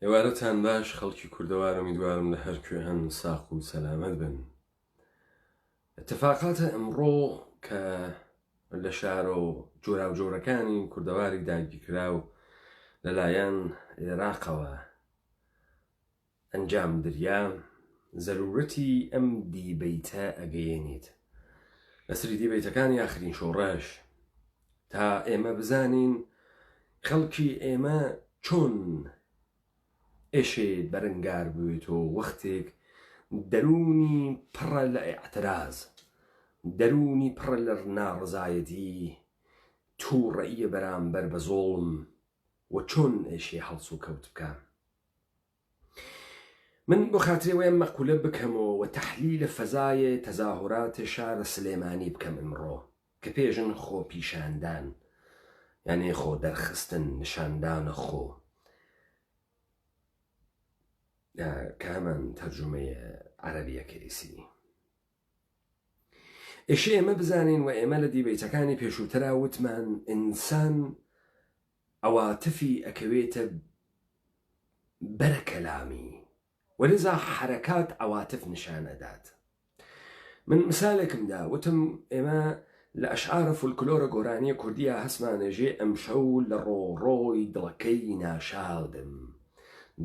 ئێوارەتان باش خەڵکی کوردەوار ئومیدوارم لە هەر کوێ هەن ساق و سەلامەت بن. اتفاقاتە ئەمڕۆ کە لە شارە و جۆراوجۆرەکانی کوردەواری داگیرکرا و لەلایەن عێراقەوە ئەنجام دریا زەرورەتی ئەم دیبەیتە ئەگەیەنێت لەسری دیبەیتەکانی ئاخرین شۆڕەش تا ئێمە بزانین خەڵکی ئێمە چۆن ئێشێت بەرەنگار بووێتەوە وەختێک دەرونی پڕە لە ئێعتراز، دەرونی پڕە لە ناڕزایەتی تووڕەئیە بەرامبەر بە زۆڵم و چۆن ئێشێ هەڵس و کەوت بکە. من بۆ خاترێ وەیە مەقولە بکەمەوە و تەحلیلە فەزایە تەزاهوراتە شارە سلێمانی بکەم ئەمڕۆ کە پێژن خۆ پیشاندان، یعنی خۆ دەرخستن، نیشاندانە خۆ کە هەمان تەرجومەیە عەرەبیەکە ئیسی. ئێشێ ئێمە بزانین و ئێمە لە دیبەیتەکانی پێشووترا وتمان ئینسان ئەواتفی ئەکەوێتە بەرە کەلامی وەلذا حەرەکات ئەواتف نیشانەدات. من مثالێکمدا وتم ئێمە لە ئەشعارە فولکلۆرە گۆرانیە کوردیە هەسمانەژێ ئەمشەو لە ڕۆڕۆی دڵەکەی ناشادم،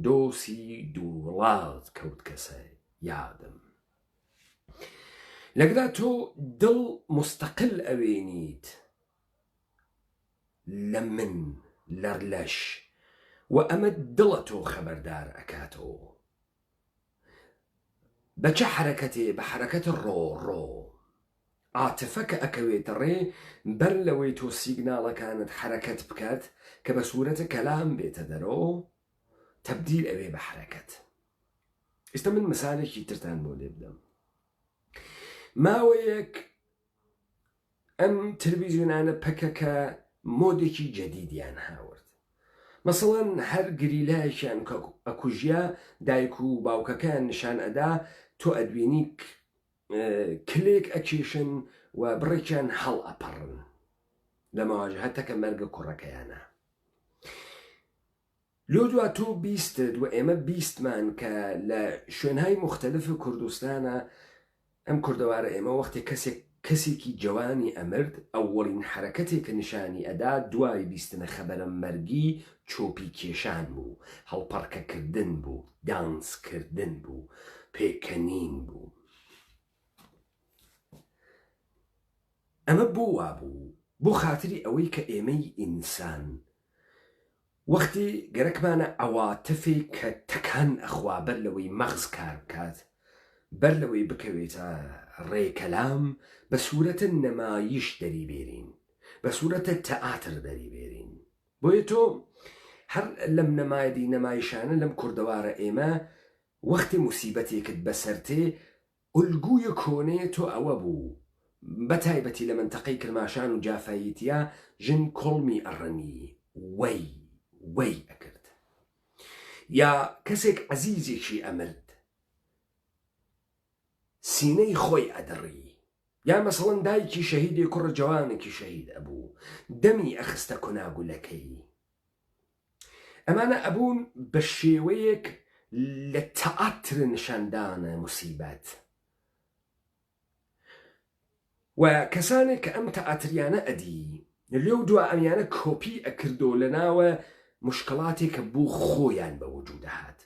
دۆسی دووڵات کەوت کەسە یادم. لەگدا تۆ دڵ مستەقل ئەوێنیت لە من لەرلەش و ئەمە دڵە تۆ خەبەردار ئەکاتەوە بە چه حرەکەتێ؟ بە حرەکەتە ڕۆڕۆ. عاتفە کە ئەکەوێتە ڕێ بەر لەوەی تۆ سیگناڵەکانت حرەکەت بکات کە بە سوورەتە کەلام بێتە دەرەوە تەبدیل ئەوێ بە حرەکەت. ئێستا من مثالێکی ترتان بۆ لێ بدەم. ماوەیەک ئەم تەلەڤیزیۆنانە پەکەکە مۆدێکی جەدیدیان هاورد. مەسەڵەن هەر گریلایەکیان ئەکوژیا دایک و باوکەکان نیشان ئەدا تۆ ئەدوێنی کلێک ئەکێشن و بڕێکیان هەڵ ئەپەڕن لە مەواجهەتەکە مەرگە کوڕەکەیانە. لۆ دوا تۆ بیستت و ئێمە بیستمان کە لە شوێنهای مختلف کوردستانە ئەم کوردەوارە ئێمە وەختی کەسێکی جوانی ئەمرد ئەوەڵین حرەکەتێک نیشانی ئەدا دوای بیستنە خەبەرە مەرگی چۆپی کێشان بوو، هەڵپەڕکەکردن بوو، دانسکردن بوو، پێکەنین بوو. ئەمە بۆ وابوو بۆ خاتری ئەوەی کە ئێمەی ئینسان وەختی گەرەکمانە ئەواتفێ کە تەکان ئەخوا بەر لەوەی مەغز کار بکات، بەر لەوەی بکەوێتە ڕێکەلام بە سوورەتە نەمایش دەریبێرین، بە سوورەتە تەئاتر دەریبێرین. بۆیە تۆ هەر لەم نەمایدی نەمایشانە لەم کوردەوارە ئێمە وەختی موسیبەتێکت بەسەرتێ ئولگوویە کۆنەیە تۆ ئەوە بوو بە تایبەتی لە منتەقەی کرماشان و جافاییتیا ژن کۆڵمی ئەڕەنی وەی ئەکرد، یا کەسێک عەزیزێکی ئەمرد سینەی خۆی ئەدڕی، یا مەسەڵەن دایکی شەهیدێ کوڕە جوانێکی شەهید ئەبوو دەمی ئەخستە کۆناگولەکەی. ئەمانە ئەبوون بە شێوەیەک لە تەئاتر نیشاندانە موسیبەت و کەسانێک کە ئەم تەئاتریانە ئەدی لێو دوا ئەمیانە کۆپی ئەکردۆ لە ناوە مشکڵاتێکە بۆ خۆیان بە وجود هات.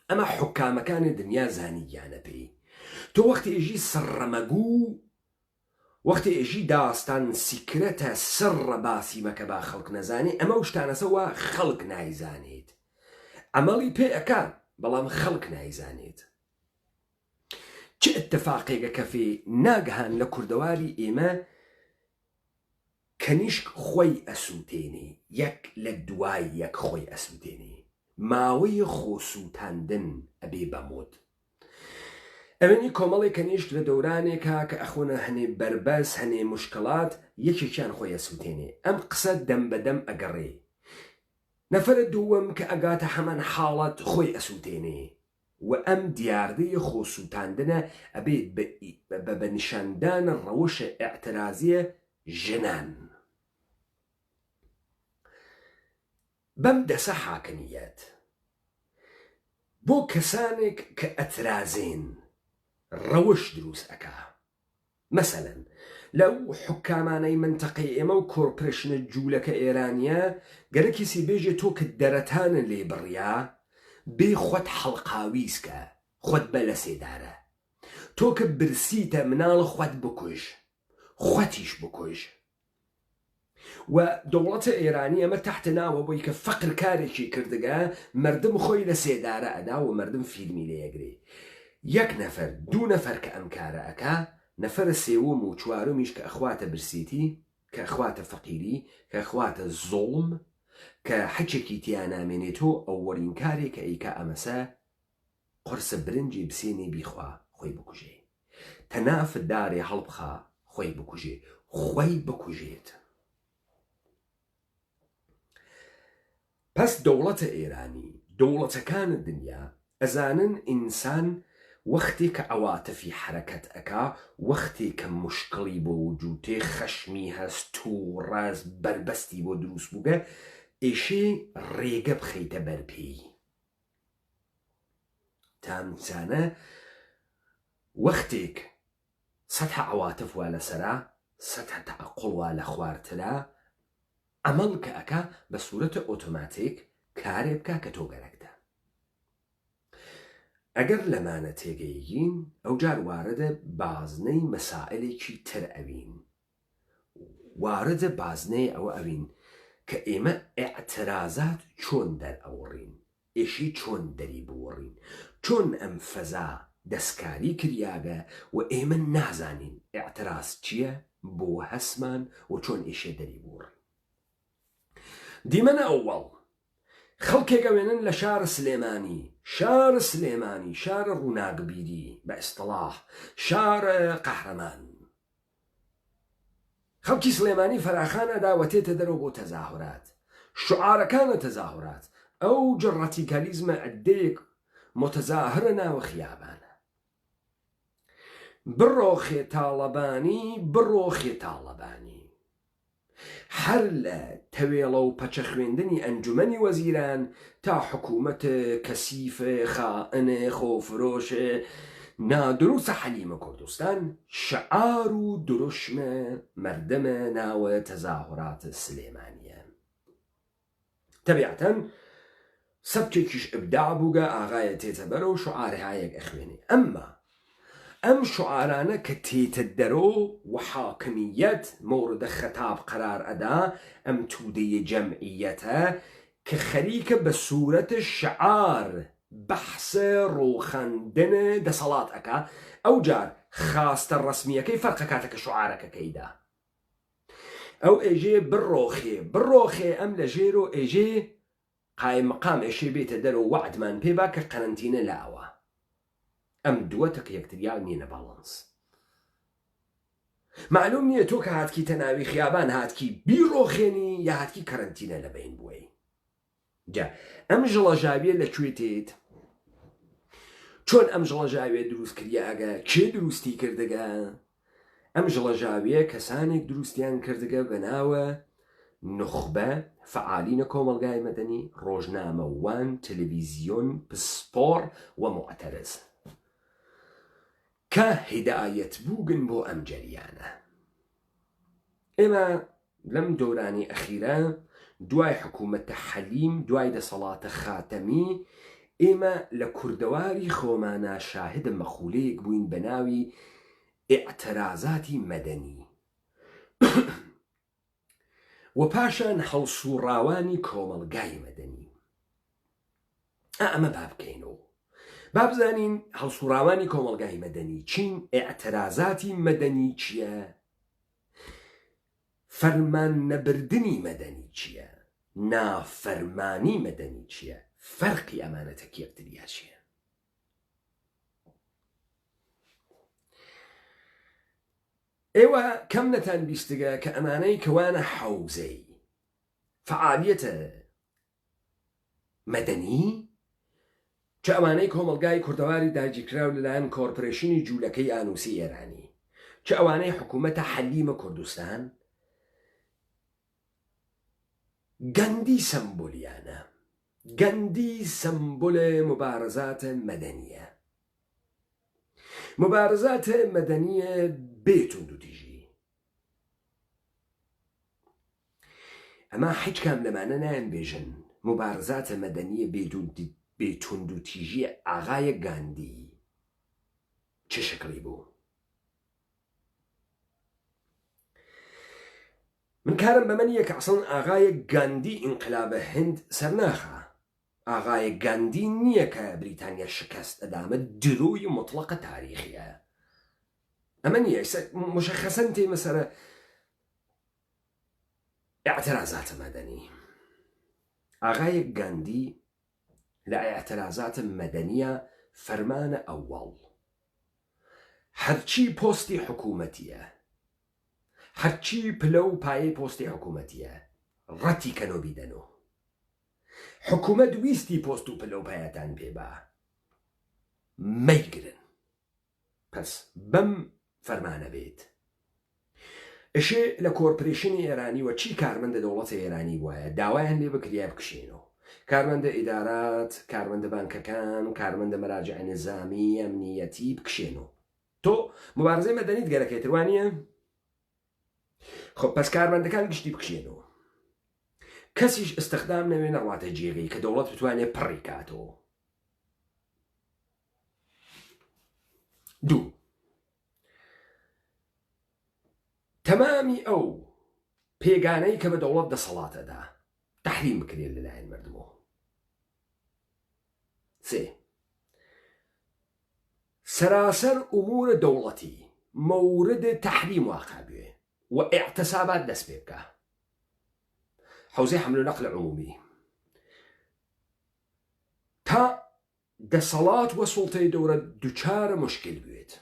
ئەمە حکامەکانی دنیا زانیگیانە پێی. تۆ وەختی ئێژی سڕەمەگوو، وەختی ئێژی داستان سیکرەتە سڕە باسی مەکە با خەڵک نەزانێ، ئەمە شتانەسەوە خەڵک نایزانێت، ئەمەڵی پێ ئەکا بەڵام خەڵک نایزانێت. چه اتفاقێکە کەفێ ناگەهان لە کوردەواری ئێمە کەنیشک خۆی ئەسووتێنێ، یەک لە دوای یەک خۆی ئەسووتێنێ، ماوەی خۆسووتاندن ئەبێ بەمۆت. ئەوێنی کۆمەڵی کەنیشک لە دەورانێکا کە ئەخۆنە هەنێ بەربەس هەنێ مشکلات یەکێکیان خۆی ئەسووتێنێ، ئەم قسە دەم بەدەم ئەگەڕێ. نەفەرە دووەم کە ئەگاتە هەمان حاڵەت خۆی ئەسووتێنێ و ئەم دیاردەیە خۆسووتاندنە ئەبێت بە نیشاندانە ڕەوشە ئێعترازیە ژنان. بەم دەسە حاکمیەت بۆ کەسانێک کە ئەترازێن ڕەوش دروست ئەکا. مەسەلەن لەو حکامانەی منتەقەی ئێمە و کۆرپۆرێشنە جوولەکە ئێرانیە گەرەکیسی بێژێ تۆ کە دەرەتانە لێ بڕیا بێ خۆت حەڵقاویسکە خۆت بە لە سێدارە، تۆ کە برسیتە مناڵە خۆت بکوژ خۆتیش بکوژ. و دەوڵەتە ئێرانی ئەمە تحت ناوە بۆی کە فەقر کارێکی کردگە مردم خۆی لە سێدارە ئەدا و مردم فیلمی لێگرێ. یەک نەفەر دوو نەفەر کە ئەم کارە ئەکا، نەفەرە سێوم و چوارمیش کە ئەخواتە برسیتی، کە ئەخواتە فەقیری، کە ئەخواتە زۆڵم، کە حەچێکی تیانامێنێتەوە ئەو وەرین کارێک کە ئەیکا ئەمەسە قرسە برنجی بسێنێ بیخوا خۆی بکوژێ، تەنافت دارێ هەڵبخا خۆی بکوژێ، خۆی بکوژێت. پس دەوڵەتە ئێرانی دەوڵەتەکانە دنیا ئەزانن ئینسان وەختێ کە ئەواتەفی حرەکەت ئەکا، وەختێ کە مشکڵی بۆ وجودێ، خەشمی هەست و ڕاز بربەستی بۆ دروست بووگە، ئێشێ ڕێگە بخەیتە بەرپێی. تامزانە وەختێک سەدها ئەواتف وا لەسەرا، سەدها تەعەقوڵ وا لە خوارترا، ئەمەڵ کە ئەکا بە سوورەتە ئۆتۆماتیک کارێ بکا کە تۆ گەرەکتە. ئەگەر لەمانە تێگەیگین ئەوجار واردە بازنەی مەسائلێکی تر ئەوین، واردە بازنەی ئەوە ئەوین کە ئێمە ئێعترازات چۆن دەرئەوڕین، ئێشی چۆن دەری بوەڕین، چۆن ئەم فەزا دەستکاری کریاگە و ئێمە نازانین ئێعتراز چییە بۆ هەسمان و چۆن ئێشێ دەری بوەڕین. دیمەنە ئەووەڵ خەڵکێک ئەوێنن لە شارە سلێمانی، شارە سلێمانی شارە ڕووناکبیری، بە ئیستڵاح شارە قەهرەمان. خەڵکی سلێمانی فەراخانە داوەتێتە دەرەوە بۆ تەزاهورات، شعارەکانە تەزاهورات، ئەو جڕەتیکالیزمە ئەدەیەک متەزاهرە ناوە خیابانە. بڕۆخێ تاڵەبانی بڕۆخێ تاڵەبانی. هەر لە تەوێڵە و پەچە خوێندنی ئەنجومەنی وەزیران تا حکوومەتە کەسیفە خائنە خۆفرۆشە نادروستە حەلیمە کوردستان شعار و دروشمە مەردەمە ناوە تەزاهورات سلێمانیە. تەبیعەتەن سەبکێکیش ئبداع بووگە ئاغایە تێتە بەرە و شعارهایەک ئەخوێنێ. ئەمما ئەم شعارانە کە تێتە دەرۆ و حاکمیەت مۆردە خەتاب قەرار ئەدا، ئەم تودەیە جەمعیەتە کە خەریکە بە سوورەتە شعار بەحسە ڕۆخاندنە دەسەڵات ئەکا، ئەو جار خاستە ڕەسمیەکەی فەرقە کاتەکە شعارەکەکەیدا. ئەو ئێژێ بڕۆخێ بڕۆخێ، ئەم لە ژێرۆ ئێژێ قایم مقام ئێشێ بێتە دەرۆ وعدمان پێبا کە قەرەنتینە لاوە. ئەم دووەتە کە یەکتریان نینە باڵانس. معلوم نییە تۆ کە هاتکی تەناوی خیابان هاتکی بیڕۆخێنی یا هاتکی قەرەنتینە لە بین بووی. جا ئەم ژڵەژاویە لەکوێ تێت؟ چۆن ئەم ژڵەژاویە دروست کریاگە؟ کێ دروستی کردگە؟ ئەم ژڵەژاویە کەسانێک دروستیان کردگە بە ناوە نخبە فعالینە کۆمەلگای مەدەنی، ڕۆژنامە وان، تەلەڤیزیۆن، پسپۆڕ و معتەرز کە هیدایەت بووگن بۆ ئەم جەریانە. ئێمە لەم دۆرانی ئەخیرە دوای حکوومەتە حەلیم، دوای دەسەڵاتە خاتەمی، ئێمە لە کوردەواری خۆمانە شاهدە مەخولەیەک بووین بە ناوی ئێعترازاتی مەدەنی و پاشان هەڵسوڕاوانی کۆمەلگای مەدەنی. ئەمە بابکەینەوە، بابزانین هەڵسوڕاوانی کۆمەلگای مەدەنی چین، ئێعترازاتی مەدەنی چییە، فەرمان نەبردنی مەدەنی چییە، نافەرمانی مەدەنی چییە، فەرقی ئەمانەتە یەکتریا چییە. ئێوە کەم نەتان بیستگە کە ئەمانەی کەوانە حەوزەی فعالیەتە مەدەنی، چە ئەوانەی کۆمەلگای کوردەواری داگیرکراو لەلایەن کۆرپۆرێشنی جوولەکەی ئانووسی ئێرانی، چە ئەوانەی حکوومەتە حەلیمە گاندی سمبل مبارزات مدنیە. مبارزات مدنیە بێتون دوتیژی. ئەمە هیچ کام لەمانە نایانبێژن مبارزات مدنیە بێتون دوتیژی ئاغای گاندی چه شکلی بوو؟ من کارم بە منیە کە ئەسڵن ئاغای گاندی ئینقلابە هەند سەرناخە. ئاغای گاندی نییە کە بریتانیا شکست ئەدامە، دروی مطلقە تاریخیە. ئەمە نییە مشخصەن تێمە سەرە اعتراضات مەدەنی. ئاغای گاندی لە اعتراضات مەدەنیە فەرمانە ئەوەڵ هەرچی پۆستی حکوومەتیە، هەرچی پلە و پایەی پۆستی حکوومەتیە ڕەتی کەنۆ بیدەنەوە. حکوومەت ویستی پۆست و پلە و پایەتان پێبا مەیگرن. پس بەم فەرمانە بێت. ئەشێ لە کۆرپۆرێشنی ئێرانی وە چی کارمەندە دەوڵەتە ئێرانی وایە داوایان لێ بکریا بکشێنەوە. کارمەندە ئیدارات، کارمەندە بانکەکان، کارمەندە مەراجع نظامی ئەمنیەتی بکشێنەوە. تۆ مبارزەی مەدەنیت گەرەکەی تروانیە؟ خۆ پس کارمەندەکان گشتی بکشێنەوە. کەسیش ئستخدام نەوێ نەڕواتە جێگەی کە دەوڵەت بتوانێت پڕی کاتەوە. دوو، تەمامی ئەو پێگانەی کە بە دەوڵەت دەسەڵاتەدا تەحریم بکرێت لەلایەن مردمەوە. سێ، سەراسەر ئومورە دەوڵەتی مەورد تەحریم واقع بێ و ئیعتسابات دەست پێ بکە. حوزەی حمل و نەقل عمومی تا دەسەڵات وە سوڵتەی دەوڵەت دووچارە مشکل بێت.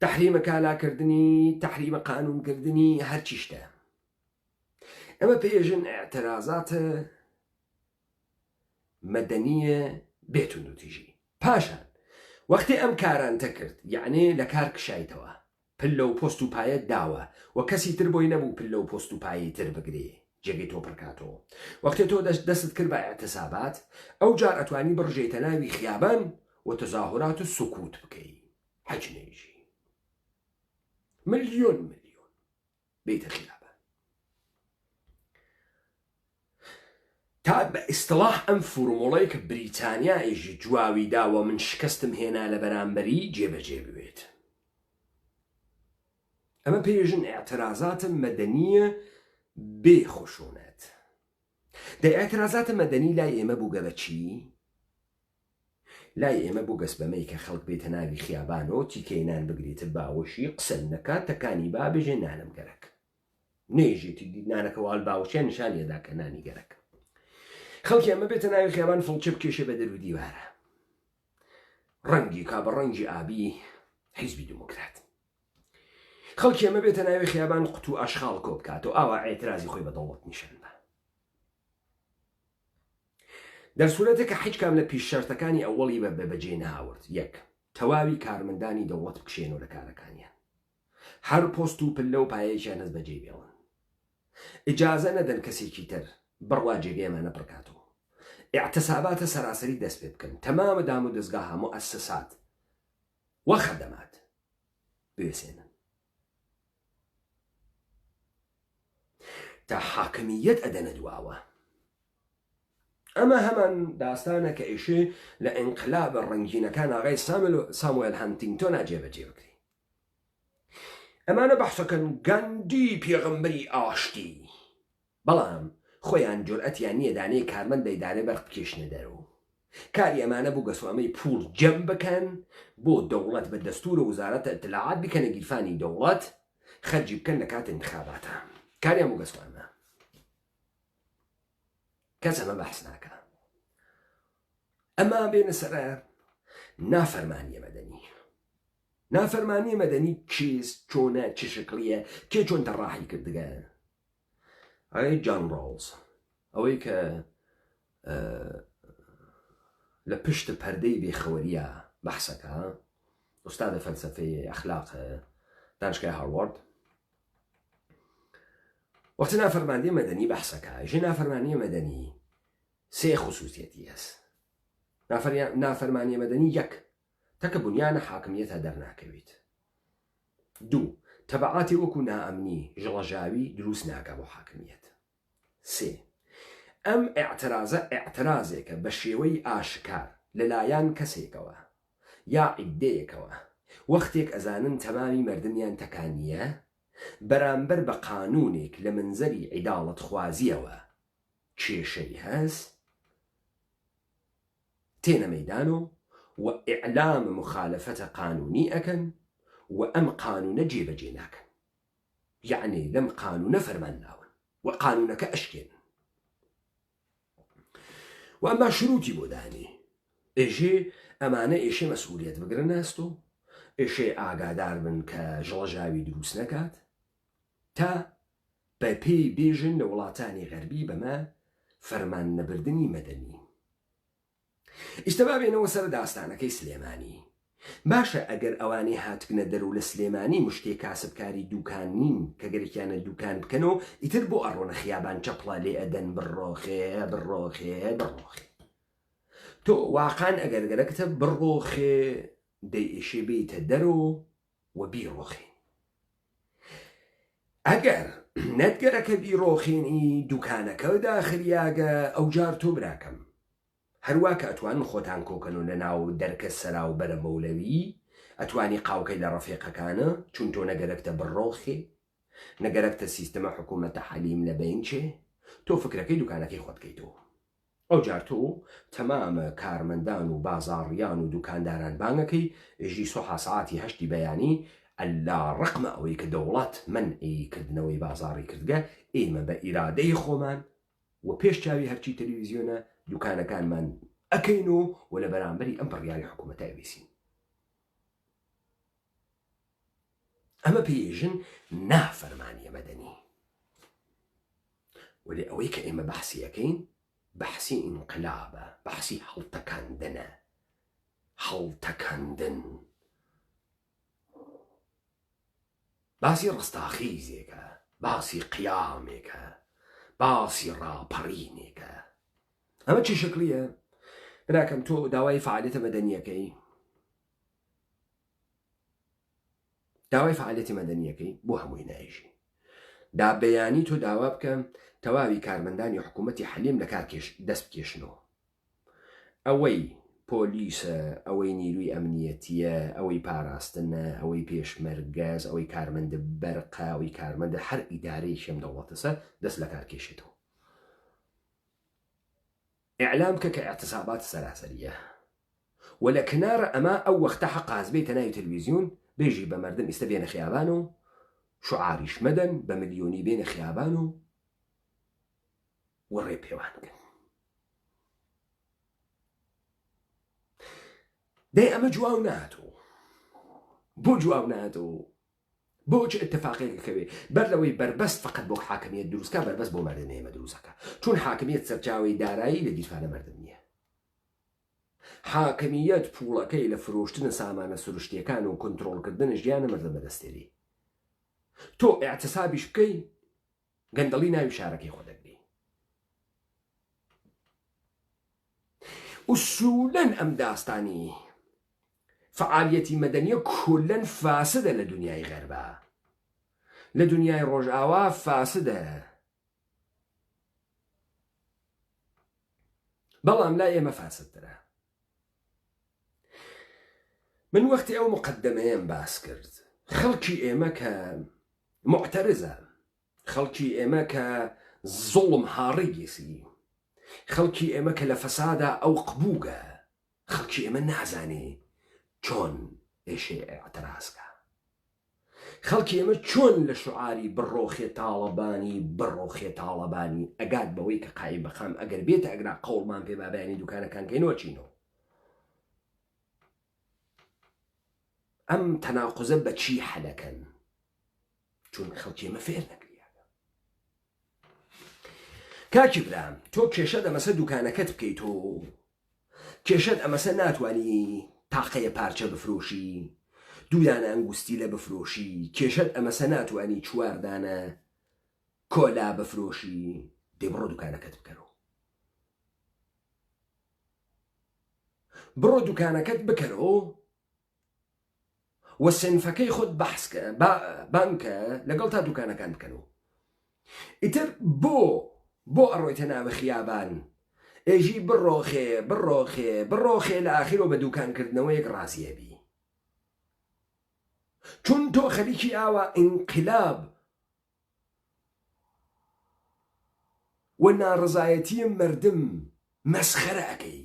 تحریم کالاکردنی، تحریم قانونکردنی، هەرچی شتە. ئەمە پێژن ئاعترازات مەدەنیە بێتون دوتیژی. پاشان وەختی ئەم کاران تەکرد، یعنی لە کار کشایتەوە، پلە و پۆست و پایەت داوە و کەسی تر بۆی نەبوو پلە و پۆست و پایی تر بگرێ جێگەی تۆ پڕکاتەوە. وەختی تۆ دەست کرد بە ئاعتسابات، ئەو جار ئەتوانی بڕژێتە ناوی خیابان و تەزاهورات و سکوت بکەی. حەج نێژی ملیۆن بیتە خیابان. تا بە ئیستلاح ئەم فورموڵەی کە بریتانیا ئێژی جواوی داوە من شکستم هێنا لە بەرامبەری جێبەجێ بوێت. ئەمە پێژن ئاعترازاتە مەدەنیە بێ خشونەت. دە ئاعترازاتە مەدەنی لای ئێمە بووگە بە چی؟ لای ئێمە بوو گەست بەمەی کە خەڵک بێتە ناوی خیابانەوە تیکەی نان بگرێتە باوەشی قسە نەکات تەکانی با بێژێ نانم گەرەک. نێژێتی نانەکە واڵ باوەشیان نیشانیەدا کە نانی گەرەک. خەڵکی ئەمە بێتە ناوی خیابان فڵچە بکێشە بە دەرو دیوارە. ڕەنگی کا بە ڕەنگی ئابی حیزبی دموکرات. خەڵکی ئەمە بێتە ناوی خیابان قوت و ئاشغاڵ کۆ بکاتەوە ئاوا ئێترازی خۆی بە دەوڵەت نیشان بە. دەرسوورەتە کە هیچ کام لە پیششەرتەکانی ئەوەڵی بەجێ نەهاورد. یەک، تەواوی کارمەندانی دەوڵەت بکشێنەوە لە کارەکانیان، هەر پۆست و پلە و پایەیەکیان هەست بەجێ بێڵن، ئیجازە نەدەن کەسێکی تر بڕوا جێگەیەمانە پڕکاتەوە، ئیعتساباتە سەراسەری دەست پێ بکەن، تەمامە دام و دەستگاها موئەسسەسات وە خەدەمات بوێسێنن تا حاکمیەت ئەدەنە دواوە. ئەمە هەمان داستانە کە ئێشێ لە ئینقلابە ڕەنگینەکان ئاغای ساموێل هانتینگتۆن جێبەجێ بکرێ. ئەمانە بەحسەکەن گاندی پێغەمبەری ئاشتی، بەڵام خۆیان جورئەتیان نییە دانەیە کارمەند دەیدانێ بەرق بکێشنە دەرەوە. کاری ئەمانە بوو گەسوامەی پوڵ جەم بکەن بۆ دەوڵەت بە دەستورە وزارەتە ئیطلاعات بکەنە گیرفانی دەوڵەت خەرجی بکەن لە کات انتخاباتە. کاریان بوو گەسوامە. کەس ئەمە بەحس ناکە. ئەمە بێنە سەرە نافەرمانیە مەدەنی. نافەرمانیە مەدەنی چیز چۆنە چ شکلیە کێ چۆن تەڕاحی کردگە؟ ئەوەی جان ڕۆڵز، ئەوەی کە لە پشت پەردەی بێخەوەریە بەحسەکە، ئوستادە فەلسەفەی ئەخلاق دانشگای هاروارد، وەختە نافەرمانی مەدەنی بەحسەکە ژێ نافەرمانی مەدەنی سێ خصوصیەتی هەست. نافەرمانی مەدەنی یەک تەکە بنیانە حاکمیەتە دەرناکەوێت. دوو تەبعاتی وەکو نائەمنی ژەڵەژاوی دروست ناکە بۆ حاکمیەت. سێ ئەم ئێعترازێکە بە شێوەی ئاشکار لەلایەن کەسێکەوە یا عیدەیەکەوە وەختێک ئەزانن تەمامی مردمیان تەکانیە بەرامبەر بە قانونێک لە منزەری عیداڵەت خوازیەوە کێشەی هەست تێنە مەیدانۆ و ئیعلام مخالفەتە قانونی ئەکەن و ئەم قانونە جێبەجێ ناکەن. یعنی لەم قانونە فەرمان ناون و قانونەکە ئەشکێن. و ئەمما شروتی بۆ دانی ئێژێ ئەمانە ئێشێ مەسئولیت بگرن هەستۆ ئێشێ ئاگادار بن کە ژەڵەژاوی دروست نەکات تا بە پێی بێژن لە وڵاتانی غەربی بەمە فەرمان نەبردنی مەدەنی. ئیشتەبا بێنەوە سەر داستانەکەی سلێمانی. باشە ئەگەر ئەوانەی هاتکنە دەرو لە سلێمانی مشتێک کاسبکاری دوکان نین کە گەرێکیانە دوکان بکەنەوە ئیتر بۆ ئەڕۆنە خیابان چەپڵە لێ ئەدەن بڕۆخێ. تۆ واقعان ئەگەر گەرەکتە بڕۆخێ دەی ئێشێ بیتە دەرۆ و بیڕۆخێ. ئەگەر نەتگەرەکە بیڕۆخێنی دوکانەکە داخلیاگە ئەو جار تۆ براکەم هەروە کە ئەتوانن خۆتان کۆکەن و لە ناو دەرکە سەرا و بەرە مەولەوی ئەتوانی قاوکەی لە ڕەفیقەکانە چون تۆ نەگەرەکتە بڕۆخێ نەگەرەکتە سیستەمە حکوومەتە حەلیم لە بینچێ تۆ فکرەکەی دوکانەکەی خۆتکەیتەوە. ئەو جار تۆ تەمامە کارمەندان و بازاڕیان و دوکانداران بانگەکەی ژی سۆحا ساعاتی هەشتی بەیانی ئەللا ڕقمە ئەوەی کە دەوڵات منعی کردنەوەی بازاڕی کردگە ئێمە بە ئیرادەی خۆمان و پێش چاوی هەرچی تەلەڤیزیۆنە دوکانەکانمان ئەکەین و لە بەرامبەری ئەم بڕیاری حکوومەتە ئەویسین. ئەمە پێژن نافەرمانیە مەدەنی. ولی ئەوەی کە ئێمە بەحسی ئەەکەین بەحسی ئینقلابە بەحسی هەڵتەکاندنە هەڵتەکاندن باسی ڕستاخیزێکە باسی قیامێکە باسی ڕاپەڕینێکە. ئەمە چی شکلیە؟ براکەم تۆ داوای فعالیتە مەدەنیەکەی مەدەنیەکەی بۆ هەمووی نایژی دا بەیانی تۆ داوا بکەم تەواوی کارمەندانی حکوومەتی حەلیم لە کار دەست بکێشنەوە. ئەوەی پۆلیسە ئەوەی نیروی ئەمنیەتیە ئەوەی پاراستنە ئەوەی پێشمەرگەز ئەوەی کارمەندە بەرقە ئەوەی کارمەندە هەر ئیدارەی شێم دەوڵەتەسە دەست لە کار کێشێتەوە. ئیعلام کە ئاعتسابات سەراسەریە و لە کنارە ئەمە ئەو وەختە حەقاز بێتە ناوی تەلەڤیزیۆن بێژی بە مەردم ئیستە بێنە خیابان و شعاریش مەدەن بە ملیۆنی بێنە خیابان و ڕێ پێوانکەن. دەی ئەمە جواو ناتۆ بۆ جواو ناتۆ بۆ چ اتفاقێکەکەوێ بەر لەوەی بربەست فقط بۆ حاکمیت دروستکە بربەست بۆ مەردن ئێمە دروستەکە چون حاکمیت سەرچاوی دارایی لە دیفانە مەردم نییە. حاکمیت پوڵەکەی لە فرۆشتنە سامانە سروشتیەکان و کۆنتڕۆڵکردنە ژیانە مەردە بەدەستێری. تۆ ئاعتسابیش بکەی گەندەڵی ناوی شارەکەی خۆ دەگری. ئوسوولەن ئەم داستانی فعالیەتی مەدەنیە کولەن فاسدە لە دنیای غەربە لە دنیای ڕۆژئاوا فاسدە. بەڵام لا ئێمە فاسدترە. من وەختی ئەو مقدمەیەم باس کرد خەڵکی ئێمە کە معتەرزە خەڵکی ئێمە کە زوڵم هاڕێگیسی خەڵکی ئێمە کە لە فەسادا ئەو قبووگە خەڵکی ئێمە نازانێ چۆن ئێشێ ئێعترازکە خەڵکی ئێمە چۆن لە شعاری بڕۆخێ تاڵەبانی ئەگات بەوەی کە قای بەخام ئەگەر بێتە ئەگرا قەوڵمان پێ بابیانی دوکانەکان کەینەوە چینەوە. ئەم تەناقوزە بە چی حەلەکەن چون خەڵکی ئێمە فێر نەکریاگە. کاکی برام تۆ کێشەت ئەمەسە دوکانەکەت بکەیت و کێشەت ئەمەسە ناتوانی تاقەیە پارچە بفرۆشی دوودانە ئەنگوستی لە بفرۆشی کێشەت ئەمەسە ناتوانی چواردانە کۆلا بفرۆشی دێ بڕۆ دوکانەکەت بکەرەوە، بڕۆ دوکانەکەت بکەرەوە وە سنفەکەی خۆت بەحسکە بانکە لەگەڵ تا دوکانەکان بکەنەوە. ئیتر بۆ ئەڕۆیتە ناوە خیابان ئێژی بڕۆخێ لە ئاخیرۆ بە دوکانکردنەوەیەک ڕازیەبی، چون تۆ خەریکی ئاوە ئینقلاب و ناڕزایەتی مردم مەسخەرە ئەکەی،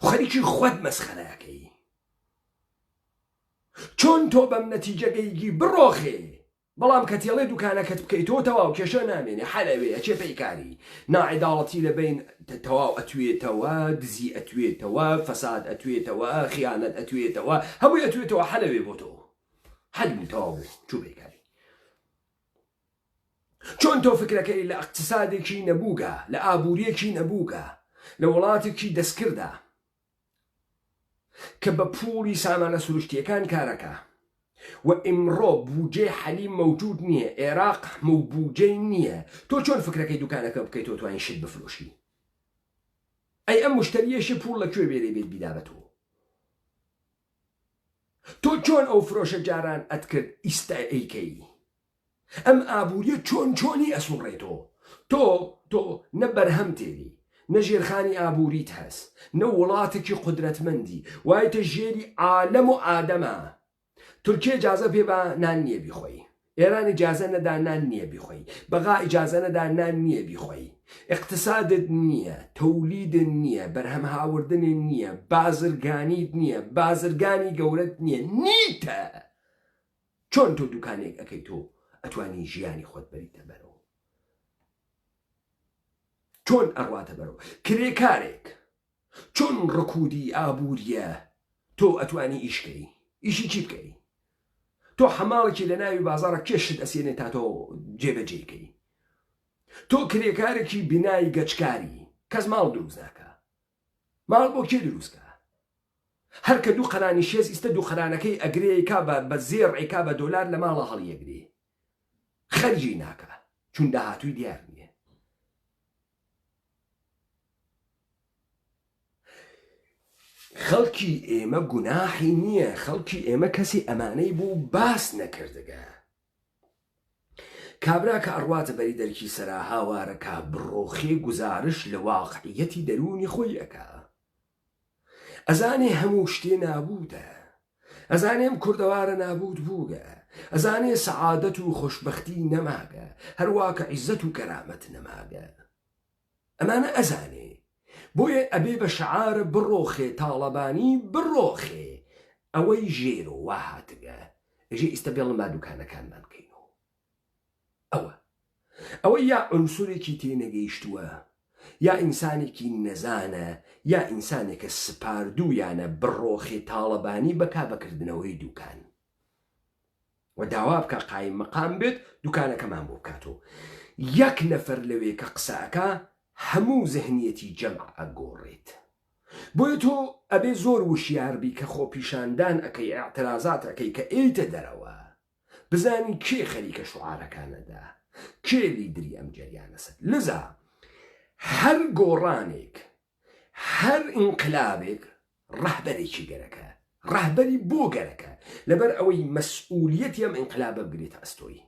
خەریکی خۆت مەسخەرە ئەکەی، چۆن تۆ بەم نەتیجە گەیگی بڕۆخێ، بەڵام کە تێڵێ دوکانەکەت بکەیتەوە تەواو کێشە نامێنێ حەلەوێ چێ پەیکاری ناعیداڵەتی لەبین تەواو ئەتوێتەوە، دزی ئەتوێتەوە، فەساد ئەتوێتەوە، خیانەت ئەتوێتەوە، هەمووی ئەتوێتەوە حەلەوێ بۆ تۆ حەل بوو تەواو چوو پەیکاری. چۆن تۆ فکرەکەی لە اقتصادێکی نەبووگە، لە ئابووریەکی نەبووگە، لە وڵاتێکی دەستکردا کە بە پوڵی سامانە سروشتیەکان کارەکە و ئیمڕۆ بوجێ حەلی مەوجود نییە، عێراق هەموو بوجەی نییە، تۆ چۆن فکرەکەی دوکانەکە بکەیتەوە توانین شت بفرۆشی؟ ئەی ئەم مشتریەشی پوڵ لەکوێ بێرێ بێت بیدابەتەوە؟ تۆ چۆن ئەو فرۆشە جاران ئەتکرد ئیستا ئەیکەی؟ ئەم ئابووریە چۆنی ئەسوڕێتەوە؟ تۆ نە بەرهەم تێری، نە ژێرخانی ئابووریت هەست، نە وڵاتێکی قودرەتمەندی، وایەتە ژێری عالەم و ئادەمە. تورکیە ئیجازە پێ بە نان نییە بیخۆی، ئێران ئیجازە نەدا نان نییە بیخۆی، بەغا ئیجازە نەدا نان نییە بیخۆی، اقتصادت نییە، تەولیدت نییە، بەرهەم هاوردنت نییە، بازرگانیت نییە، بازرگانی گەورەت نییە، نیتە. چۆن تۆ دوکانێک ئەەکەی تۆ ئەتوانی ژیانی خۆت بەریتە بەرەوە؟ چۆن ئەڕواتە بەرەوە؟ کرێکارێک چۆن ڕکودی ئابووریە تۆ ئەتوانی ئیشکەی؟ ئیشی چی بکەی؟ تۆ حەماڵێکی لە ناوی بازارە کێشت ئەسێنێت تا تۆ جێبەجێکەی. تۆ کرێکارێکی بینایی گەچکاری، کەس ماڵ دروست ناکە، ماڵ بۆ کێ دروستکە؟ هەر کە دوو قەرانی شێز ئیستە دوو قەرانەکەی ئەگرێ کا بە زێڕێکا بە دۆلار لە ماڵە هەڵیەگرێ، خەرجی ناکە چون داهاتووی دیار نییە. خەڵکی ئێمە گوناحی نییە، خەڵکی ئێمە کەسی ئەمانەی بوو باس نەکردگە. کابرا کە ئەڕواتە بەری دەرکی سەرا هاوارەکە بڕۆخێ گوزارش لە واقعیەتی دەرونی خۆی ئەکا، ئەزانێ هەموو شتێ نابوودە، ئەزانێم کوردەوارە نابود بووگە، ئەزانێ سەعادەت و خۆشبەختی نەماگە، هەروواکە عیزەت و کەرامەت نەماگە. ئەمانە ئەزانێ، بۆیە ئەبێ بە شعارە بڕۆخێ تاڵەبانی بڕۆخێ، ئەوەی ژێر و وا هاتگە ئەژێ ئیستە بێڵم با دوکانەکانمان بکەینەوە. ئەوە یا عنسورێکی تێنەگەیشتووە، یا ئینسانێکی نەزانە، یا ئینسانێکە سپاردوویانە بڕۆخێ تاڵەبانی بەکا بەکردنەوەی دوکان و داوا بکە قایم مەقام بێت دوکانەکەمان بۆ بکاتەوە. یەک نەفەر لەوێ کە قسەکە هەموو زەهنیەتی جەمع ئەگۆڕێت. بۆیە تۆ ئەبێ زۆر وشیاربی کە خۆپیشاندان ئەەکەی ئاعترازات ئەەکەی کە ئیتە دەرەوە، بزانی کێ خەریکە شوعارەکانەدا، کێ لیدری ئەم جەریانە سەر. لذا هەر گۆڕانێک، هەر ئینقلابێک ڕەهبەرێکی گەرەکە، ڕەهبەری بۆ گەرەکە، لەبەر ئەوەی مەسئولیەتی ئەم ئینقلابە بگرێتە ئەستۆی.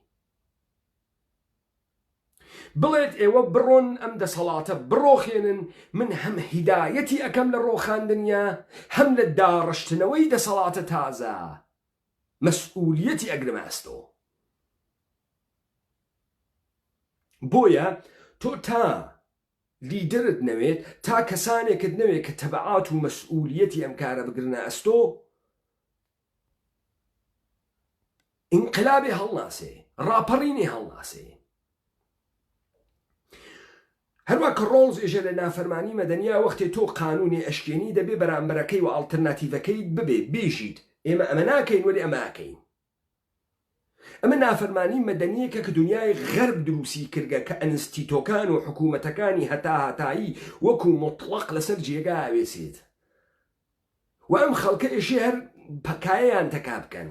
بڵێت ئێوە بڕۆن ئەم دەسەڵاتە بڕۆخێنن، من هەم هیدایەتی ئەەکەم لە ڕۆخاندنیا، هەم لە داڕشتنەوەی دەسەڵاتە تازە مەسئولیەتی ئەگرمە ئەستۆ. بۆیە تۆ تا لیدرت نەوێت، تا کەسانێکت نەوێت کە تەبعات و مەسئولیەتی ئەم کارە بگرنە ئەستۆ، ئینقلابێ هەڵناسێ، ڕاپەڕینێ هەڵناسێ. هەروە کە ڕۆڵز ئێژە لە نافەرمانی مەدەنیە وەختێ تۆ قانونی ئەشکێنی دەبێ بەرامبەرەکەی و ئاڵتەرناتیڤەکەیت ببێ، بێژیت ئێمە ئەمە ناکەین وەلی ئەمە ئەکەین. ئەمە نافەرمانی مەدەنیەکە کە دنیای غەرب دروستی کردگە کە ئەنستیتۆکان و حکوومەتەکانی هەتاهاتایی وەکو مطلق لەسەر جێگا ئاوێسێت و ئەم خەڵکە ئێشێ هەر پەکایەیان تەکا بکەن.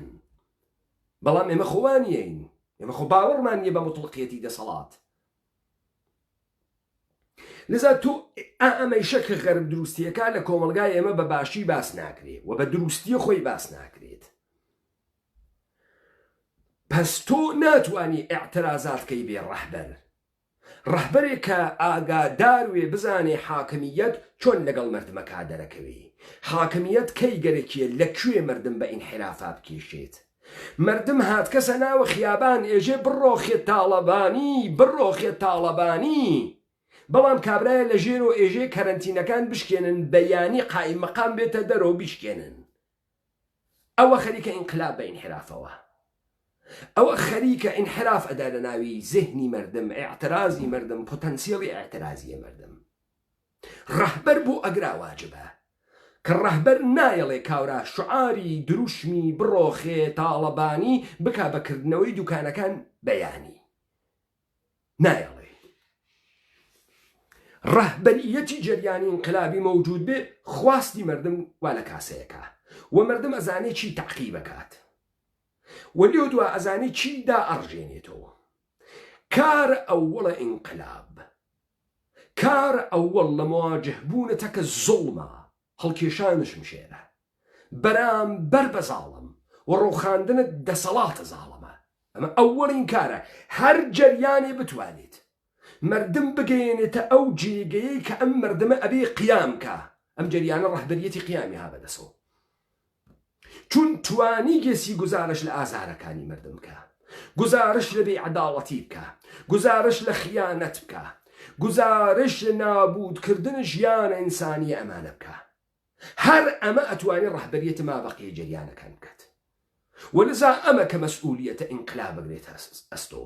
بەڵام ئێمە خۆوانیین، ئێمە خۆ باوەڕمان نییە بە مطلقیەتی دەسەڵات. لذا تۆ ئەمەی شەکە غەرب دروستیەکە لە کۆمەلگای ئێمە بە باشی باس ناکرێت و بە دروستیە خۆی باس ناکرێت. پس تۆ ناتوانی ئاعترازاتکەی بێ ڕەهبەر. ڕەهبەرێک کە ئاگادار وێ بزانێ حاکمیەت چۆن لەگەڵ مردمەکە دەرەکەوێ، حاکمیەت کەی گەرەکیە لەکوێ مردم بە ئینحرافا بکێشێت. مردم هات کەسە ناوە خیابان ئێژێ بڕۆخێت تاڵەبانی بڕۆخێت تاڵەبانی، بەڵام کابرایە لە ژێر و ئێژێ کەرەنتینەکان بشکێنن بەیانی قایم مەقام بێتە دەرەوە بشکێنن. ئەوە خەریکە ئینقلاب بە ئینحرافەوە، ئەوە خەریکە ئینحراف ئەدا لە ناوی ذهنی مردم، ئاعترازی مردم، پۆتەنسیێڵی ئاعترازیە مردم. ڕەهبەر بۆ ئەگرا واجبە کە ڕەهبەر نایەڵێ کاورا شعاری دروشمی بڕۆخێ تاڵەبانی بکا بەکردنەوەی دوکانەکان بەیانی، نایەڵێ. ڕەهبەریەتی جەریانی ئینقلابی مەوجود بێ خواستی مردم وا لە کاسەیەکە و مردم ئەزانێ چی تەعقیب بکات و لێو دووە ئەزانێ چی دا ئەڕژێنێتەوە. کار ئەووەڵە ئینقلاب، کار ئەووەڵ لە مواجهبوونەتەکە زوڵمە، هەڵکێشانش مشێرە، بەرامبەر بە زاڵم و ڕووخاندنت دەسەڵاتە زاڵمە. ئەمە ئەووەڵین کارە، هەر جەریانێ بتوانێت مردم بگەێنێتە ئەو جێگەیەی کە ئەم مردمە ئەبێ قیامکە، ئەم جەریانە ڕەهبەریەتی قیامی ها بەدەسەوە. چون توانی گێسی گزارش لە ئازارەکانی مردم بکە، گزارش لە بێعەداڵەتی بکە، گزارش لە خیانەت بکە، گزارش لە نابودکردن ژیانە ئینسانی ئەمانە بکە. هەر ئەمە ئەتوانی ڕەهبەریەتی مابەقیە جەریانەکان بکات. وەلذا ئەمە کە مەسئولیەتە ئینقلاب بگرێت ئەستۆ.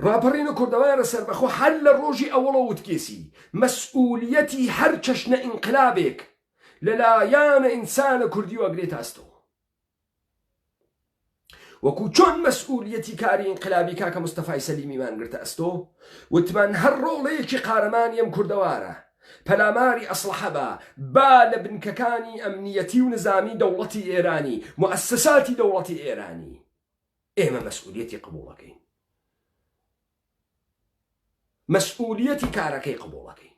ڕاپەڕینە کوردەوایە سەربەخۆ هەر لە ڕۆژی ئەوڵە وتکێسی مەسئولیەتی هەر چەشنە ئینقلابێک لەلایەنە ئینسانە کوردی وەگرێتە ئەستۆ. وەکو چۆن مەسئولیەتی کاری ئینقلابی کاکە مستەفای سەلیمیمان گرتە ئەستۆ، وتمان هەر ڕۆڵەیەکی قارەمانی ئەم کوردەوارە پەلاماری ئەسلحە با لە بنکەکانی ئەمنیەتی و نظامی دەوڵەتی ئێرانی، موسساتی دەوڵەتی ئێرانی. ئێمە مەسئولیەتی قبوڵەکەین، مەسئولیەتی کارەکەی قبوڵەکەین،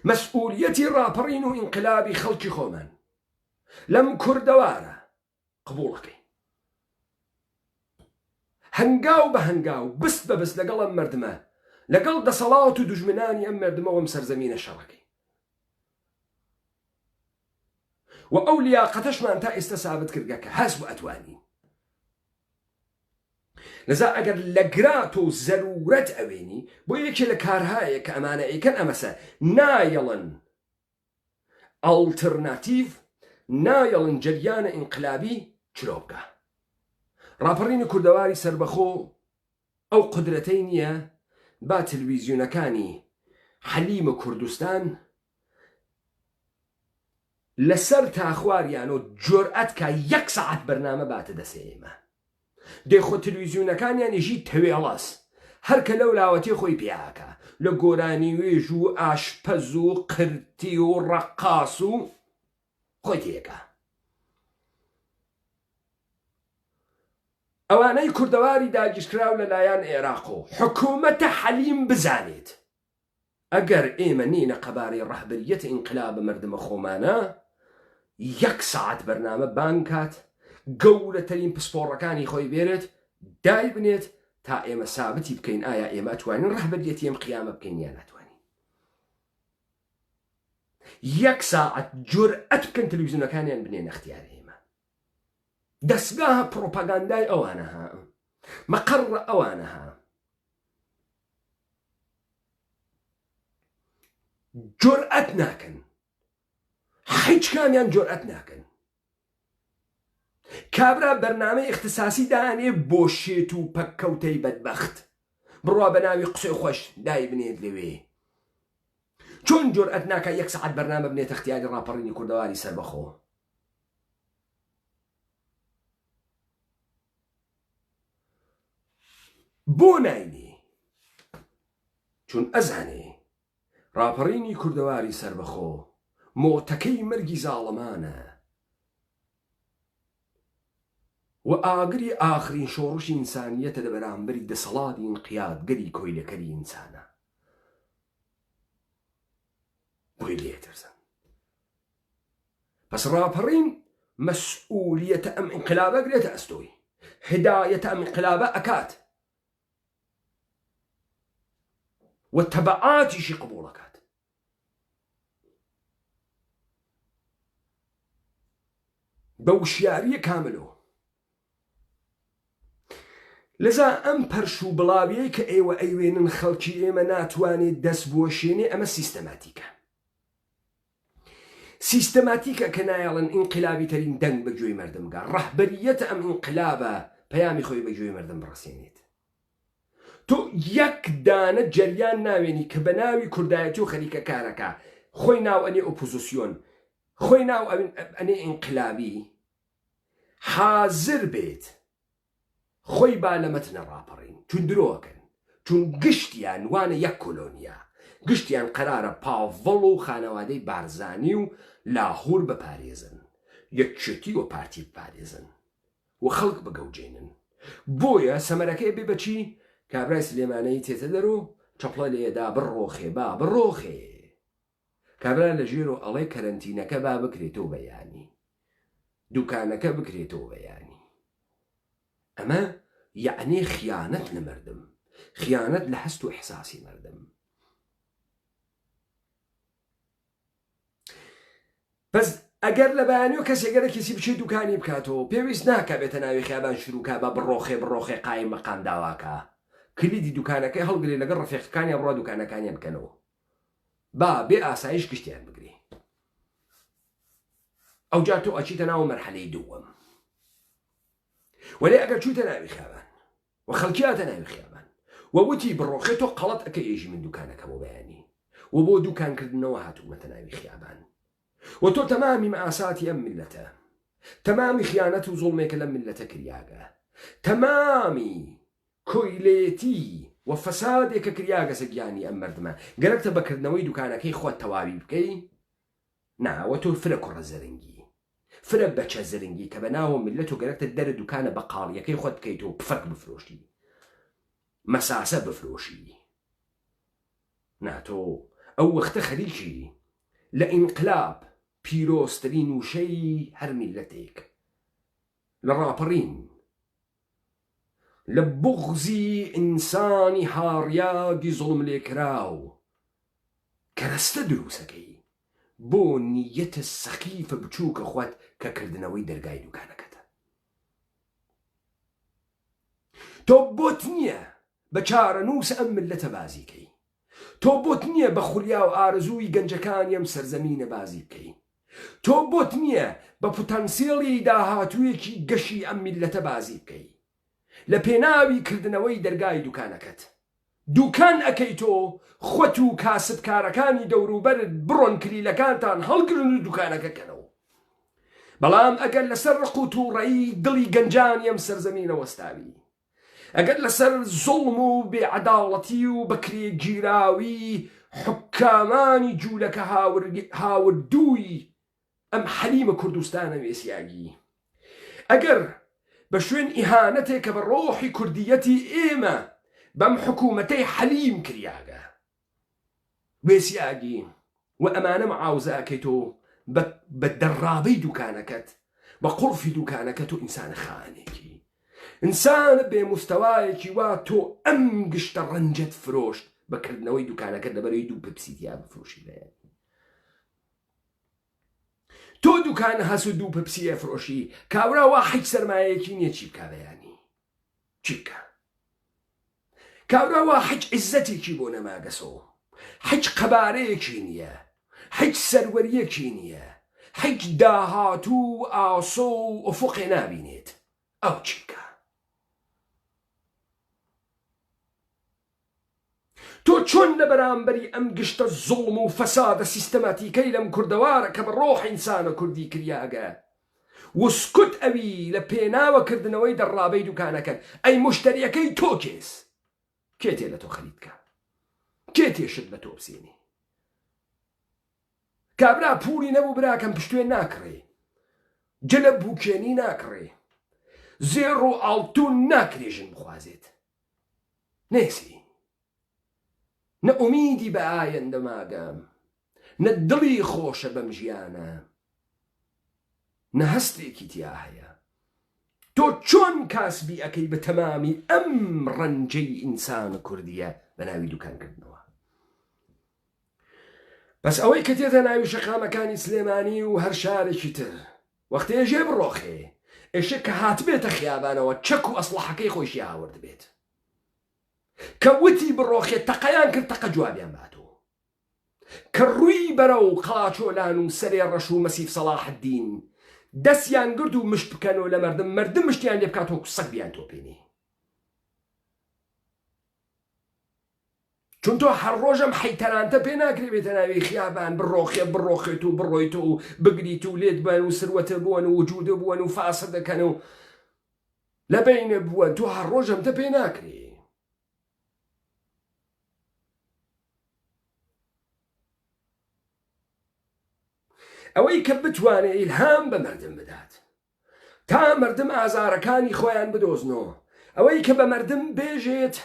مەسئولیەتی ڕاپەڕین و ئینقلابی خەڵکی خۆمان لەم کوردەوارە قبوڵەکەین. هەنگاو بە هەنگاو بست بە بست لەگەڵ ئەم مردمە، لەگەڵ دەسەڵات و دوژمنانی ئەم مردمە وەم سەرزەمینە شەڕەکەی. و ئەو لیاقەتەشمان تا ئێستا سابت کردگە کە هەست و ئەتوانی. لذا ئەگەر لە گرات و زەرورەت ئەوێنی بۆ یەکێ لە کارهایە کە ئەمانە ئەیکەن ئەمەسە نایەڵن ئەڵترناتیڤ، نایەڵن جەریانە ئینقلابی چرۆبکە. ڕاپەڕینی کوردەواری سەربەخۆ ئەو قدرەتەی نییە با تلویزیۆنەکانی حەلیمە کوردستان لەسەر تاخواریان و جۆرئەت کە 1 سەعات بەرنامە باتە دەسێ ئێمە. دێخۆ تلویزیۆنەکانیان ژی تەوێڵەس، هەر کە لەو لاوەتی خۆی پیاکە لە گۆرانی وێژ و ئاشپەز و قرتی و ڕەقاس و خۆی تێکە. ئەوانەی کوردەواری داگیرکراو لەلایەن عێراق و حکوومەتە حەلیم بزانێت ئەگەر ئێمە نینە قەبارەی ڕەهبەریەتە ئینقلابە مردمە خۆمانە 1 سەعات بەرنامە بانکات، گەورەترین پسپۆڕەکانی خۆی بێرێت، دای بنێت تا ئێمە سابتی بکەین ئایا ئێمە توانین ڕەهبەریەتی ئەم قیامە بکەین یان ناتوانین. 1 ساعت جورئەت بکەن تەلەڤیزیۆنەکانیان بنێن اختیار ئێمە. دەستگاهە پرۆپاگاندای ئەوانەها، مەقەڕە ئەوانەها، جورئەت ناکەن، هیچ کامیان جورئەت ناکەن. کابرا بەرنامەی اختصاسی دانێ بۆ شێت و پەککەوتەی بەدبەخت بڕوا بە ناوی قسەی خۆش دای بنێت لەوێ. چۆن جورئەت ناکە 1 سەعات بەرنامە بنێتە اختیاری ڕاپەڕینی کوردەواری سەربەخۆ؟ بۆ ناینێ؟ چون ئەزانێ ڕاپەڕینی کوردەواری سەربەخۆ مۆتەکەی مەرگی زاڵەمانە و ئاگری ئاخرین شۆڕشی ئینسانیەتە لە بەرامبەری دەسەڵاتی ئینقیادگەری کۆیلەکەری ئینسانە. بۆی لێترسن. پس ڕاپەڕین مەسئولیەتە ئەم ئینقلابە گرێتە ئەستۆی، هدایەتە ئەم ئینقلابە ئەکات و تەبعاتیشی قبوڵەکات. بە وشیاریە کاملەوە. لەذا ئەم پەرش و بڵاویەی کە ئێوە ئەیوێنن خەڵکی ئێمە ناتوانێت دەست بۆشێنێ، ئەمە سیستەماتیکە. سیستەماتیکە کە نایڵن ئینقلابی تەرین دەنگ بەگوێی مەردمگا. ڕەهبەریەتە ئەم ئینقلابە پەیامی خۆی بەگوێی مەردم بڕەسێنێت. تۆ یەک دانە جەریان ناوێنی کە بە ناوی کوردایەتی و خەریکە کارەکە خۆی ناو ئەنێ ئۆپۆزیسیۆن، خۆی ناو ئەنێ ئینقلابی حازر بێت خۆی با لە مەتنە ڕاپەڕین، چون درۆکەن، چون گشتیان وانە یەک کۆلۆنیا، گشتیان قەرارە پاڤڵ و خانەوادەی بارزانی و لاهور بپارێزن، یەکچێتی و پارتی بپارێزن و خەڵک بگەوجێنن. بۆیە سەمەرەکەی بێ بەچی؟ کابرای سلێمانەی تێتە دەرۆ چەپڵە لێدا بڕۆخێ با بڕۆخێ، کابرا لە ژێر و ئەڵێ کەرەنتینەکە با بکرێتەوە بەیانی، دوکانەکە بکرێتەوە بەیانی. ئەمە یعنی خیانەت لە مەردم، خیانەت لە هەست و ئیحساسی مەردم. بەس ئەگەر لە بەیانیەوە کەسێگەرە کەسی بچێت دوکانی بکاتەوە، پێویست ناکە بێتە ناوی خیابان شروعکە بە بڕۆخێ بڕۆخێ قایم مەقام داواکە، کلیدی دوکانەکەی هەڵگرێ لەگەڵ ڕەفیقەکانی بڕوا دوکانەکانیان بکەنەوە، با بێ ئاسایش گشتیان بگرێ. ئەوجا تۆ ئەچیتە ناو مەرحەلەی دووەم. وەلێ ئەگەر چوویتە ناوی خیابان و خەڵکیاتە ناوی خیابان و وتی بڕۆخێ، تۆ قەڵەت ئەکە ئێژی من دوکانەکە بۆ بەیانی و بۆ دوکانکردنەوە هاتوومەتە ناوی خیابان و تۆ تەمامی مەئاساتی ئەم میلەتە، تەمامی خیانەت و زوڵمێکە لەم میلەتە کریاگە، تەمامی کۆیلێتی و فەسادێکە کریاگە سەگیانی ئەم مەردمە، گەرەکتە بەکردنەوەی دوکانەکەی خۆت تەواوی بکەی؟ ناوە تۆ فرە کوڕە زەرنگی، فرە بەچە زەرنگی کە بە ناوە میلەت و گەرەکتە دەرە دوکانە بەقاڵیەکەی خۆت بکەیتەوە، پفەک بفرۆشی، مەساسە بفرۆشی. ناتۆ ئەو وەختە خەریکی لە ئینقلاب پیرۆستترین وشەی هەر میلەتێک، لە ڕاپەڕین، لە بوغزی ئینسانی هاڕیاگی زوڵم لێکراو کەرەستە دروستەکەی بۆ نیەتە سەخیفە بچووکە خوات کە کردنەوەی دەرگای دوکانەکەتە. تۆ بۆت نییە بە چارەنووس ئەم ملەتە بازیکەی، تۆ بۆت نییە بە خولیا و ئارزووی گەنجەکانی ئەم سەرزەمینە بازی بکەی، تۆ بۆت نییە بە پۆتەنسیێڵی داهاتوویەکی گەشی ئەم میلەتە بازی بکەی لە پێناوی کردنەوەی دەرگای دوکانەکەت. دوکان ئەەکەی تۆ خۆت و کاسبکارەکانی دەوروبەرت بڕۆن کلیلەکانتان هەڵگرن و دوکانەکەکەنەوە. بەڵام ئەگەر لەسەر ڕق و تووڕەیی دڵی گەنجانی ئەم سەرزەمینە وەستاوی، ئەگەر لەسەر زوڵم و بێعەداڵەتی و بەکرێگیراوی حکامانی جوولەکە هاوردووی ئەم حەلیمە کوردستانە وێسیاگی، ئەگەر بە شوێن ئیهانەتێک کە بە ڕۆحی کوردیەتی ئێمە بەم حکوومەتەی حەلیم کریاگە وێسیاگی و ئەمانە مەعاوزە ئەکەیتۆ بە دەڕابەی دوکانەکەت، بە قوڵفی دوکانەکەت و ئینسانە خانێکی، ئینسانە بێ مستەوایەکی وا تۆ ئەم گشتە ڕەنجەت فرۆشت بەکردنەوەی دوکانەکەت لەبەرەوەی دوو پپسیتیا بفرۆشی لەیە. تۆ دوکانە هەس و دوو پپسیە فرۆشی، کاوراوە حیچ سەرمایەکی نییە چی بکا بەیانی چی بکە؟ کاوراوە حیچ عیزەتێکی بۆ نەماگەسەوە، حیچ قەبارەیەکی نییە، حیچ سەروەریەکی نییە، حیچ داهاتوو ئاسۆ و ئوفوقێ نابینێت، ئەو چی بکە؟ تۆ چۆن لە بەرامبەری ئەم گشتە زوڵم و فەسادە سیستەماتیکەی لەم کوردەوارە کە بە ڕۆح ئینسانە کوردی کریاگە وسکوت ئەوی لە پێناوەکردنەوەی دەڕابەی دوکانەکەن، ئەی مشتریەکەی تۆ کێس کێ تێ لە تۆ خەریدکە، کێ تێشت لە تۆ بسێنێ؟ کابرا پولی نەبوو براکەم پشتوێن ناکڕێ، جلە بووکێنی ناکڕێ، زێڕ و ئاڵتون ناکرێژن بخوازێت نێسی نە ئومیدی بە ئایەندە ماگەم نە دڵی خۆشە بەم ژیانە نە هەستێکی تیا هەیە تۆ چۆن کاسبی ئەەکەی بە تەمامی ئەم ڕەنجەی ئینسان کوردیە بە ناوی دوکانکردنەوە بەس ئەوەی کە تێتە ناوی شەقامەکانی سلێمانی و هەر شارێکی تر وەختە ئێژێ بڕۆخێ ئێشە کە هاتبێتە خیابانەوە چەک و ئەسڵحەکەی خۆشی هاورد بێت کە وتی بڕۆخێت تەقەیان کرد تەقە جوابیان باتۆ کە ڕووی بەرە و قەڵاچۆلان و سەرێ ڕەش و مەسیف سەڵاح الدین دەستیان گرد و مشت بکەنەوە لە مردم مشتیان لێ بکاتەوە سەگ بیان تۆپێنی چون تۆ هەر ڕۆژەم حەیتەرانتە پێ ناکرێتە ناوی خیابان بڕۆخێت و بڕۆیت و بگریت و لێت بن و سروەتە بوون و وجودە بوون و فاسە دەکەن و لە بینە بوون تۆ هەر ڕۆژەم تە پێ ناکرێ ئەوەی کە بتوانێت ئیلهام بە مردم بدات تا مردم ئازارەکانی خۆیان بدۆزنەوە ئەوەی کە بە مردم بێژێت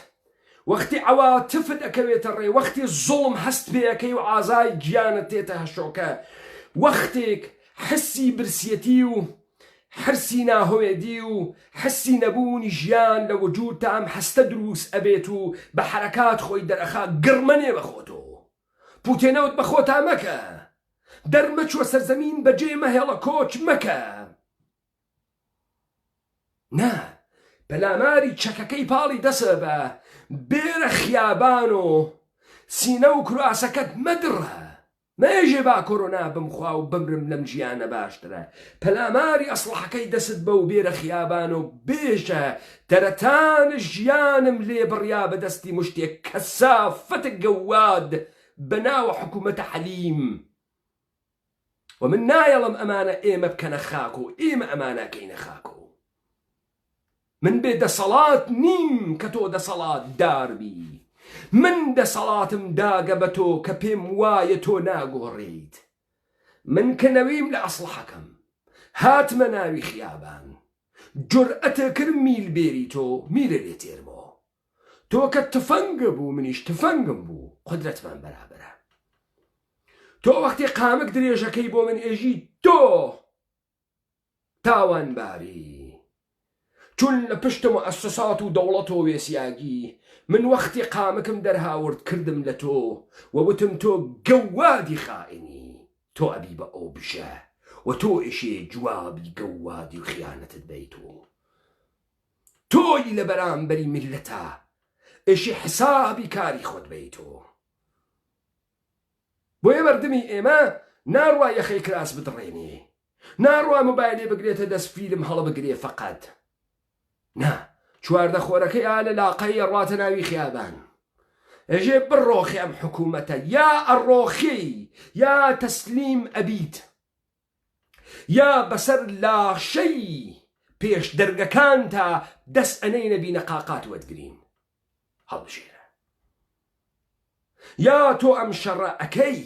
وەختی عەواتفت ئەکەوێتە ڕێ وەختی زوڵم هەست پێەکەی و ئازای گیانت تێتە هەشۆکە وەختێک حسی برسیەتی و حرسی ناهۆیەدی و حسی نەبوونی ژیان لە وجود تا ئەم هەستە دروست ئەبێت و بە حەرەکات خۆی دەرەخا گڕمەنێ بەخۆتۆ پوتێنەوت بە خۆتا مەکە دەرمەچوە سەرزەمین بەجێ مەهێڵە کۆچ مەکە نا پەلاماری چەکەکەی پاڵی دەسە بە بێرە خیابان و سینە و کرواسەکەت مەدڕە مێژێ با کۆرۆنا بمخوا و بمرم لەم ژیانە باشترە پەلاماری ئەسڵحەکەی دەست بە و بێرە خیابان و بێژە دەرەتان ژیانم لێ بڕیا بە دەستی مشتێک کەسافەتە گەواد بە ناوە حکوومەتە حەلیم ومن نایەڵم ئەمانە ئێمە بکەنە خاک و ئێمە ئەمانەکەینە خاک و من بێ دەسەڵات نیم کە تۆ دەسەڵات داربی من دەسەڵاتم داگە بە تۆ کە پێم وایە تۆ ناگۆڕیت من کە نەویم لە ئەسڵحەکەم هاتمە ناوی خیابان جورئەتە کرد میل بێری تۆ میرە لێ تێرمەوە تۆ کە تفەنگە بوو منیش تفەنگم بوو قدرەتمان بەرابەرە تۆ وەختی قامک درێژەکەی بۆ من ئێژی تۆ تاوانباری چون لە پشتم و ئەسسات و دەوڵەت و وێسیاگی من وەختی قامکم دەرهاورد کردم لە تۆ وەوتم تۆ گەوادی خائنی تۆ ئەبی بە ئەو بژە و تۆ ئێشێ جوابی گەوادی و خیانەتت بەیتۆ تۆی لە بەرامبەری میلەتە ئێشێ حسابی کاری خۆت بەیتۆ بۆیە مردمی ئێمە ناڕوا یەخەی کراس بدڕێنێ ناڕوا مۆبایلێ بگرێتە دەست فیلم هەڵە بگرێ فەقەت نا چواردە خۆرەکەی ئا لە لاقەی ڕاتە ناوی خیابان ئەژێ بڕۆخی ئەم حکوومەتە یا ئەڕۆخی یا تەسلیم ئەبیت یا بەسەر لاشەی پێش دەرگەکان تا دەست ئەنەی نەبینە قاقات وەدگرین هەڵبژێرە یا تۆ ئەم شەڕە ئەکەی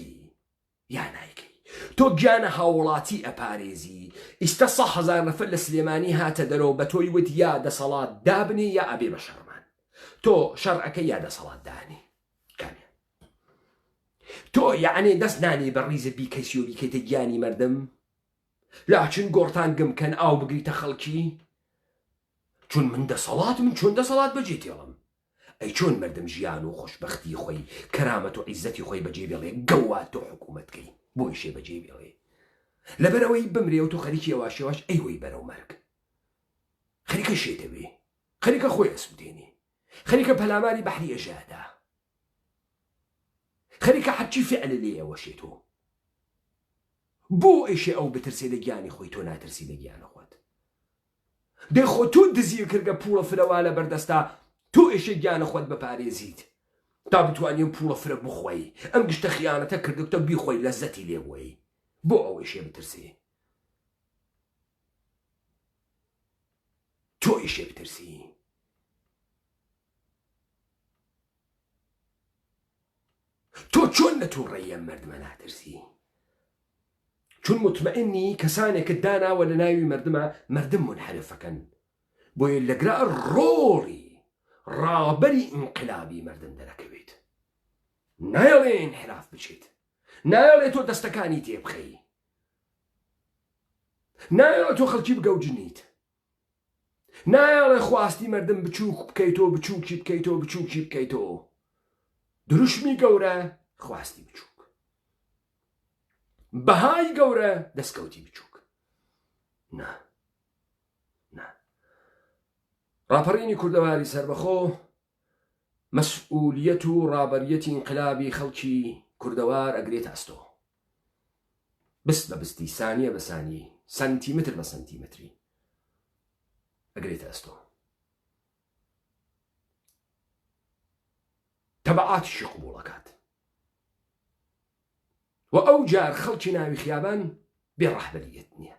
یا نایکەی تۆ گیانە هاوڵاتی ئەپارێزی ئیستا 100,000 نەفەر لە سلێمانی هاتە دەرەوە بە تۆی وت یا دەسەڵات دابنێ یا ئەبێ بە شەڕمان تۆ شەڕ ئەکەی یا دەسەڵات دانی کامیان تۆ یعنی دەست نانی بە ڕیزە بیکەسی و بیکەیتە گیانی مردم لاچن گۆڕتان گمکەن ئاو بگریتە خەڵکی چون من دەسەڵات من چۆن دەسەڵات بەجێ تێڵم ئەی چۆن مردم ژیان و خۆشبەختی خۆی کەرامەت و عیزەتی خۆی بەجێ بێڵێ گەوات تۆ حکوومەتکەی بۆی شێ بەجێ بێڵێ لەبەرەوەی بمرێ و تۆ خەریکی ئەواشێواش ئەیوەی بەرەو مەرگ خەریکە شێتەوێ خەریکە خۆی ئەسوودێنێ خەریکە پەلاماری بەحری ئەژادا خەریکە حەچی فعلە لێ ئەوەشێتۆ بۆ ئێشێ ئەو بترسێ لە گیانی خۆی تۆ ناترسی لە گیانە خۆت دەخۆ تۆ دزی کردگە پوڵە فرەوا لە بەردەستا تۆ ئێشێ گیانە خۆت بەپارێزیت تا بتوانین پوڵە فرە بخۆی ئەم گشتە خیانەتە کردکتە بیخۆی لەزەتی لێبووی بۆ ئەوەیشێ بترسێ تۆ ئیشێ بترسی تۆ چۆن لە تۆ ڕێیە مردمە ناترسی چون مطمئنی کەسانێکت داناوە لە ناوی مردمە مردم منحرفەکەن بۆیە لەگرا ڕۆڵی ڕابەری ئینقلابی مەردم دەرەکەوێت نایەڵێ انحراف بچێت نایەڵێ تۆ دەستەکانی تێبخەی نایەڵێ تۆ خەڵکی بگەوجنیت نایەڵێ خواستی مەردم بچووک بکەیتەوە بچووکی بکەیتەوە بچووکی بکەیتەوە دروشمی گەورە خواستی بچووک بەهای گەورە دەستکەوتی بچووک نا ڕاپەڕینی کوردەواری سەربەخۆ مەسئولیەت و ڕابەریەتی ئینقلابی خەڵکی کوردەوار ئەگرێت ئەستۆ بست بە بستی سانیە بە سانی سانتیمتر بە سانتیمتری ئەگرێت ئەستۆ تەبعاتیشی قبوڵەکات و ئەو جار خەڵکی ناوی خیابان بێ ڕەحبەریەت نییە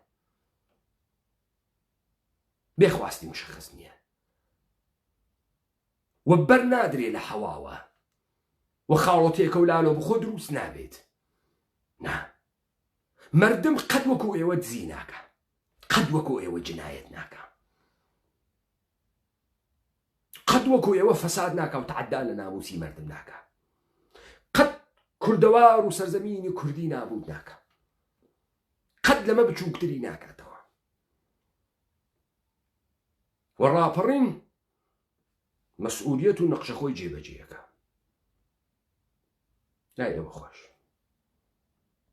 بێخواستی مشخص نییە و بەر نادرێ لە حەواوە و خاڵۆتێکە و لالۆ بخۆ دروست نابێت نا مەردم قەت وەکو ئێوە دزی ناکە قەت وەکو ئێوە جنایەت ناکە قەت وەکو ئێوە فەساد ناکە و تعەدا لە ناموسی مەردم ناکە قەت کوردەوار و سەرزەمینی کوردی نابود ناکە قەت لەمە بچووکتری ناکاتەوە و ڕاپەڕین مەسئولیەت و نەقشەخۆی جێبەجێیەکە لای ئێوە خۆش